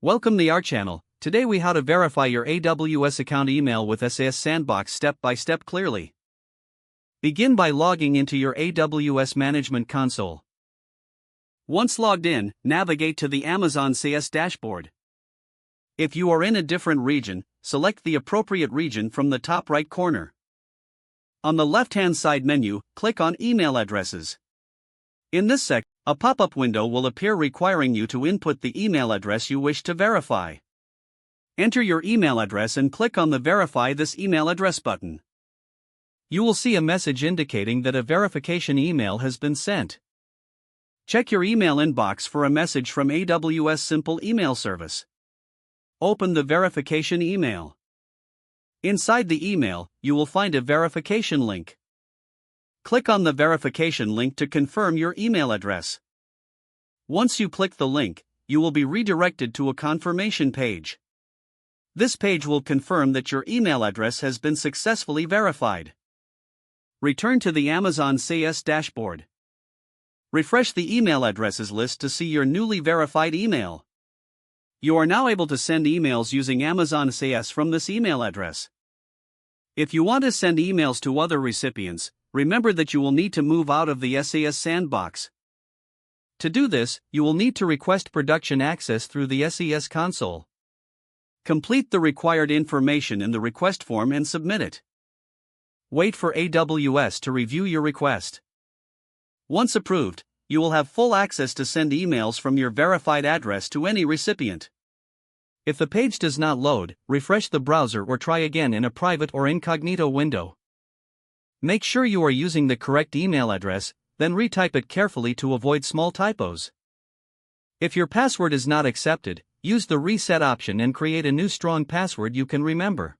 Welcome to our channel. Today we how to verify your AWS account email with SES Sandbox step by step clearly. Begin by logging into your AWS Management Console. Once logged in, navigate to the Amazon SES dashboard. If you are in a different region, select the appropriate region from the top right corner. On the left-hand side menu, click on Email Addresses. In this section, a pop-up window will appear requiring you to input the email address you wish to verify. Enter your email address and click on the Verify this email address button. You will see a message indicating that a verification email has been sent. Check your email inbox for a message from AWS Simple Email Service. Open the verification email. Inside the email, you will find a verification link. Click on the verification link to confirm your email address. Once you click the link, you will be redirected to a confirmation page. This page will confirm that your email address has been successfully verified. Return to the Amazon SES dashboard. Refresh the email addresses list to see your newly verified email. You are now able to send emails using Amazon SES from this email address. If you want to send emails to other recipients, remember that you will need to move out of the SES Sandbox. To do this, you will need to request production access through the SES console. Complete the required information in the request form and submit it. Wait for AWS to review your request. Once approved, you will have full access to send emails from your verified address to any recipient. If the page does not load, refresh the browser or try again in a private or incognito window. Make sure you are using the correct email address, then retype it carefully to avoid small typos. If your password is not accepted, use the reset option and create a new strong password you can remember.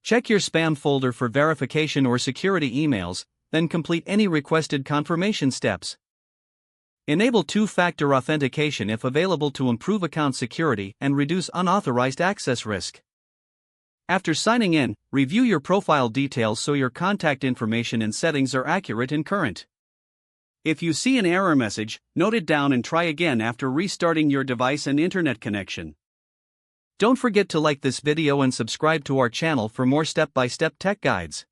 Check your spam folder for verification or security emails, then complete any requested confirmation steps. Enable two-factor authentication if available to improve account security and reduce unauthorized access risk. After signing in, review your profile details so your contact information and settings are accurate and current. If you see an error message, note it down and try again after restarting your device and internet connection. Don't forget to like this video and subscribe to our channel for more step-by-step tech guides.